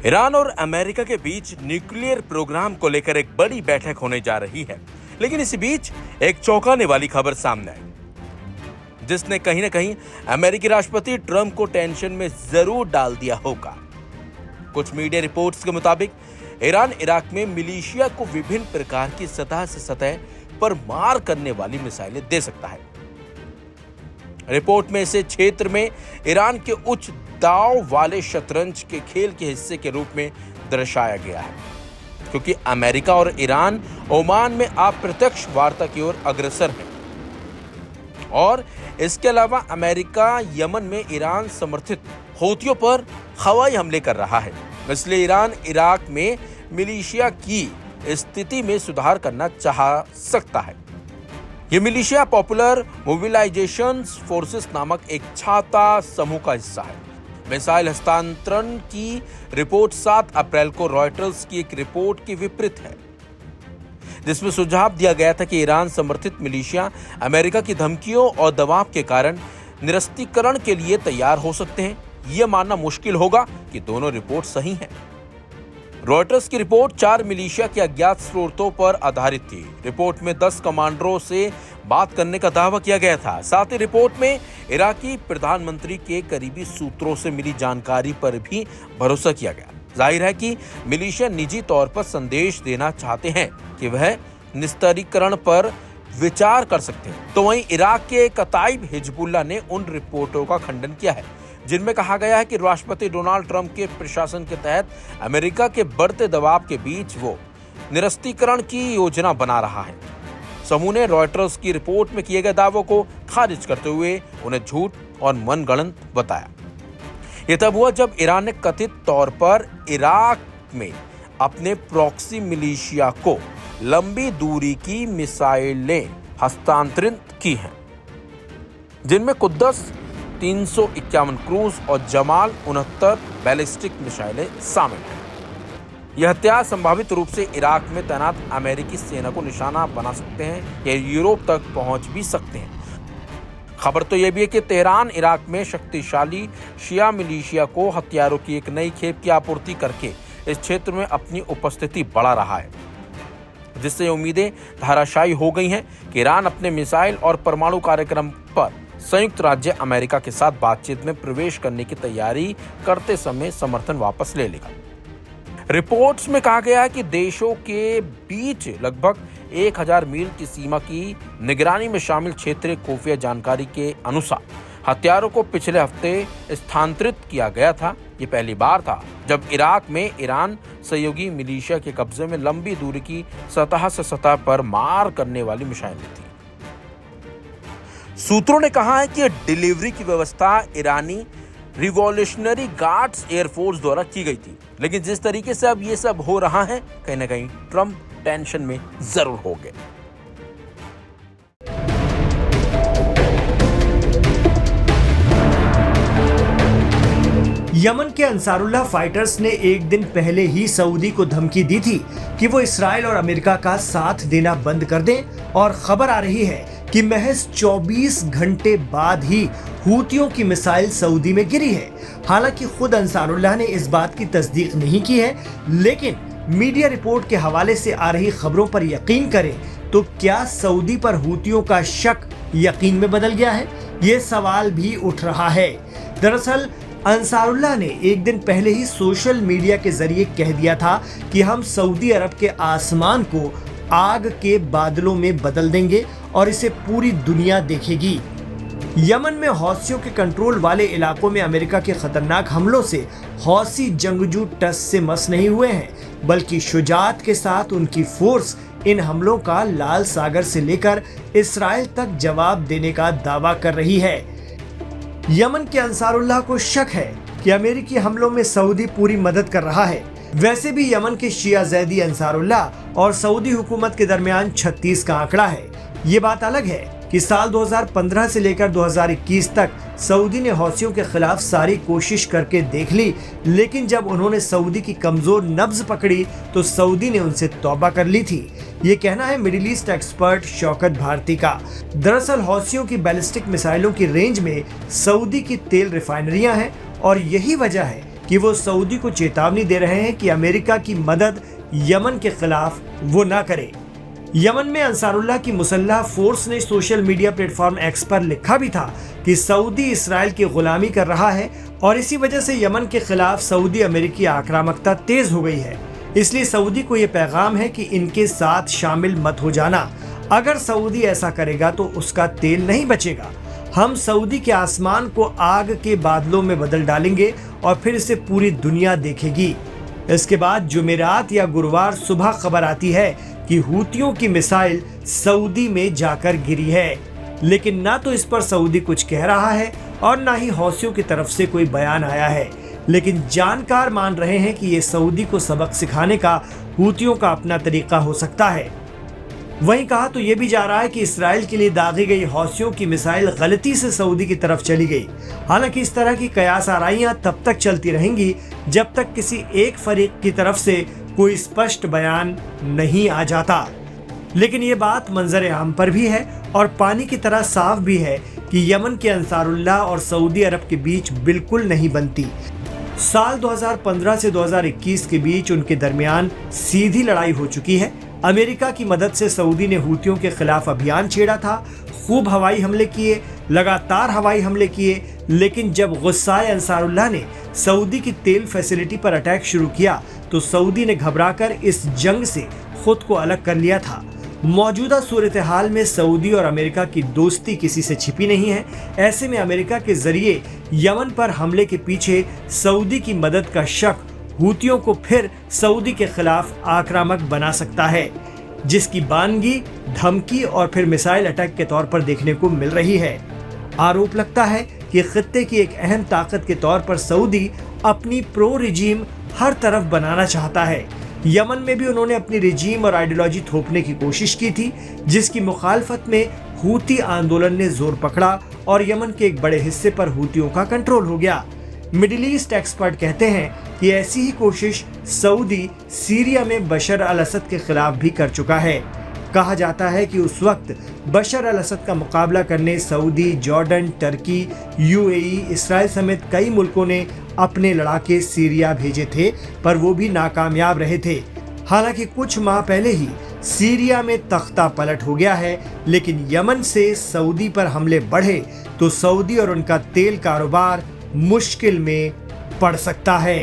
Iran और America के बीच nuclear programme को लेकर एक बड़ी बैठक होने जा रही है, लेकिन इसी बीच एक चौंकाने वाली खबर सामने आई, जिसने कहीं ना कहीं अमेरिकी राष्ट्रपति ट्रंप को टेंशन में जरूर डाल दिया होगा। कुछ मीडिया रिपोर्ट्स के मुताबिक ईरान इराक में मिलिशिया को विभिन्न प्रकार की सतह से सतह पर मार करने वाली मिसाइलें दे सकता है। रिपोर्ट में इसे क्षेत्र में ईरान के उच्च दाव वाले शतरंज के खेल के हिस्से के रूप में दर्शाया गया है, क्योंकि अमेरिका और ईरान ओमान में अप्रत्यक्ष वार्ता की ओर अग्रसर हैं। और इसके अलावा अमेरिका यमन में ईरान समर्थित हौथियों पर हवाई हमले कर रहा है, इसलिए ईरान इराक में मिलिशिया की स्थिति में सुधार करना चाह सकता है। यह मिलिशिया पॉपुलर मोबिलाइजेशन फोर्सेस नामक एक छाता समूह का हिस्सा है। मिसाइल हस्तांतरण की रिपोर्ट 7 अप्रैल को रॉयटर्स की एक रिपोर्ट के विपरीत है, जिसमें सुझाव दिया गया था कि ईरान समर्थित मिलिशिया अमेरिका की धमकियों और दबाव के कारण निरस्तीकरण के लिए तैयार हो सकते हैं। यह मानना मुश्किल होगा कि दोनों रिपोर्ट सही हैं। रॉयटर्स की रिपोर्ट 4 मिलिशिया के अज्ञात स्रोतों पर आधारित थी। रिपोर्ट में 10 कमांडरों से बात करने का दावा किया गया था। साथ ही रिपोर्ट में इराकी प्रधानमंत्री के करीबी सूत्रों से मिली जानकारी पर भी भरोसा किया गया। जाहिर है कि मिलिशिया निजी तौर पर संदेश देना चाहते हैं कि वह निस्तारीकरण पर विचार कर सकते हैं। तो वहीं इराक के कताइब हिजबुल्लाह ने उन रिपोर्टों का खंडन किया है जिनमें कहा गया है कि राष्ट्रपति डोनाल्ड ट्रंप के प्रशासन के तहत अमेरिका के बढ़ते दबाव के बीच वो निरस्तीकरण की योजना बना रहा है। समूह ने रॉयटर्स की रिपोर्ट में किए गए दावों को खारिज करते हुए उन्हें झूठ और मनगढ़ंत बताया। यह तब हुआ जब ईरान ने कथित तौर पर इराक में अपने प्रॉक्सी मिलिशिया को लंबी दूरी की मिसाइलें हस्तांतरित की हैं, जिनमें कुद्दस 351 क्रूज और जमाल 69 बैलिस्टिक मिसाइलें शामिल हैं। यह हथियार संभावित रूप से इराक में तैनात अमेरिकी सेना को निशाना बना सकते हैं या यूरोप तक पहुंच भी सकते हैं। खबर तो यह भी है कि तेहरान इराक में शक्तिशाली शिया मिलिशिया को हथियारों की एक नई खेप की आपूर्ति करके इस क्षेत्र में अपनी उपस्थिति बढ़ा रहा है, जिससे उम्मीदें धराशायी हो गई हैं कि ईरान अपने मिसाइल और परमाणु कार्यक्रम पर संयुक्त राज्य अमेरिका के साथ बातचीत में प्रवेश करने की तैयारी करते समय समर्थन वापस ले लेगा। रिपोर्ट्स में कहा गया है कि देशों के बीच लगभग 1000 मील की सीमा की निगरानी में शामिल क्षेत्रीय खुफिया जानकारी के अनुसार हथियारों को पिछले हफ्ते स्थानांतरित किया गया था। ये पहली बार था जब इराक में ईरान सहयोगी मिलिशिया के कब्जे में लंबी दूरी की सतह से सतह पर मार करने वाली मिसाइलें थी। सूत्रों ने कहा है कि डिलीवरी की व्यवस्था ईरानी रिवॉल्यूशनरी गार्ड्स एयरफोर्स द्वारा की गई थी, लेकिन जिस तरीके से अब ये सब हो रहा है, कहीं ना कहीं ट्रंप टेंशन में जरूर हो गए। यमन के अंसारुल्लाह फाइटर्स ने एक दिन पहले ही सऊदी को धमकी दी थी कि वो इसराइल और अमेरिका का साथ देना बंद कर दें, और खबर आ रही है कि महज 24 घंटे बाद ही हूतियों की मिसाइल सऊदी में गिरी है। हालांकि खुद अंसारुल्लाह ने इस बात की तस्दीक नहीं की है, लेकिन मीडिया रिपोर्ट के हवाले से आ रही खबरों पर यकीन करें तो क्या सऊदी पर हूतियों का शक यकीन में बदल गया है? ये सवाल भी उठ रहा है। दरअसल अंसारुल्लाह ने एक दिन पहले ही सोशल मीडिया के जरिए कह दिया था कि हम सऊदी अरब के आसमान को आग के बादलों में बदल देंगे और इसे पूरी दुनिया देखेगी। यमन में हौसियों के कंट्रोल वाले इलाकों में अमेरिका के खतरनाक हमलों से हौसी जंगजू टस से मस नहीं हुए हैं, बल्कि शुजाअत के साथ उनकी फोर्स इन हमलों का लाल सागर से लेकर इसराइल तक जवाब देने का दावा कर रही है। यमन के अंसारुल्लाह को शक है कि अमेरिकी हमलों में सऊदी पूरी मदद कर रहा है। वैसे भी यमन के शिया जैदी अंसारुल्लाह और सऊदी हुकूमत के दरमियान 36 का आंकड़ा है। ये बात अलग है कि साल 2015 से लेकर 2021 तक सऊदी ने हौसियों के खिलाफ सारी कोशिश करके देख ली, लेकिन जब उन्होंने सऊदी की कमजोर नब्ज पकड़ी तो सऊदी ने उनसे तौबा कर ली थी। ये कहना है Middle East expert Shaukat Bharti का। दरअसल हौसियों की बैलिस्टिक मिसाइलों की रेंज में सऊदी की तेल रिफाइनरियां हैं और यही वजह है कि वो सऊदी को चेतावनी दे रहे हैं कि अमेरिका की मदद यमन के खिलाफ वो ना करे। यमन में अंसारुल्लाह की मुसल्लह फोर्स ने सोशल मीडिया प्लेटफॉर्म एक्स पर लिखा भी था कि सऊदी इसराइल की गुलामी कर रहा है और इसी वजह से यमन के खिलाफ सऊदी अमेरिकी आक्रामकता तेज हो गई है। इसलिए सऊदी को ये पैगाम है कि इनके साथ शामिल मत हो जाना। अगर सऊदी ऐसा करेगा तो उसका तेल नहीं बचेगा। हम सऊदी के आसमान को आग के बादलों में बदल डालेंगे और फिर इसे पूरी दुनिया देखेगी। इसके बाद जुमेरात या गुरुवार सुबह खबर आती है कि हूतियों की मिसाइल सऊदी में जाकर गिरी है, लेकिन ना तो इस पर सऊदी कुछ कह रहा है और ना ही हौसियों की तरफ से कोई बयान आया है। लेकिन जानकार मान रहे हैं कि ये सऊदी को सबक सिखाने का हूतियों का अपना तरीका हो सकता है। वहीं कहा तो ये भी जा रहा है कि इसराइल के लिए दागी गई हौसियों की मिसाइल गलती से सऊदी की तरफ चली गई। हालांकि इस तरह की कयास आराइयां तब तक चलती रहेंगी जब तक किसी एक फरीक की तरफ से कोई स्पष्ट बयान नहीं आ जाता। लेकिन ये बात मंजर आम पर भी है और पानी की तरह साफ भी है कि यमन के अंसारुल्लाह और सऊदी अरब के बीच बिल्कुल नहीं बनती। साल 2015 से 2021 के बीच उनके दरमियान सीधी लड़ाई हो चुकी है। अमेरिका की मदद से सऊदी ने हूतियों के खिलाफ अभियान छेड़ा था, खूब हवाई हमले किए, लगातार हवाई हमले किए, लेकिन जब गुस्साए अंसारुल्लाह ने सऊदी की तेल फैसिलिटी पर अटैक शुरू किया तो सऊदी ने घबराकर इस जंग से खुद को अलग कर लिया था। मौजूदा सूरत हाल में सऊदी और अमेरिका की दोस्ती किसी से छिपी नहीं है। ऐसे में अमेरिका के जरिए यमन पर हमले के पीछे सऊदी की मदद का शक हूतियों को फिर सऊदी के खिलाफ आक्रामक बना सकता है, जिसकी बानगी, धमकी और फिर मिसाइल अटैक के तौर पर देखने को मिल रही है। आरोप लगता है कि खित्ते की एक अहम ताकत के तौर पर सऊदी अपनी प्रो रिजीम हर तरफ बनाना चाहता है। यमन में भी उन्होंने अपनी रिजीम और आइडियोलॉजी थोपने की कोशिश की थी, जिसकी मुखालफत में हूती आंदोलन ने जोर पकड़ा और यमन के एक बड़े हिस्से पर हूतियों का कंट्रोल हो गया। मिडिल ईस्ट एक्सपर्ट कहते हैं कि ऐसी ही कोशिश सऊदी सीरिया में बशर अल असद के खिलाफ भी कर चुका है। कहा जाता है कि उस वक्त बशर अल असद का मुकाबला करने Saudi, Jordan, Turkey, UAE, Israel समेत कई मुल्कों ने अपने लड़ाके सीरिया भेजे थे, पर वो भी नाकामयाब रहे थे। हालांकि कुछ माह पहले ही सीरिया में तख्ता पलट हो गया है, लेकिन यमन से सऊदी पर हमले बढ़े तो सऊदी और उनका तेल कारोबार मुश्किल में पड़ सकता है।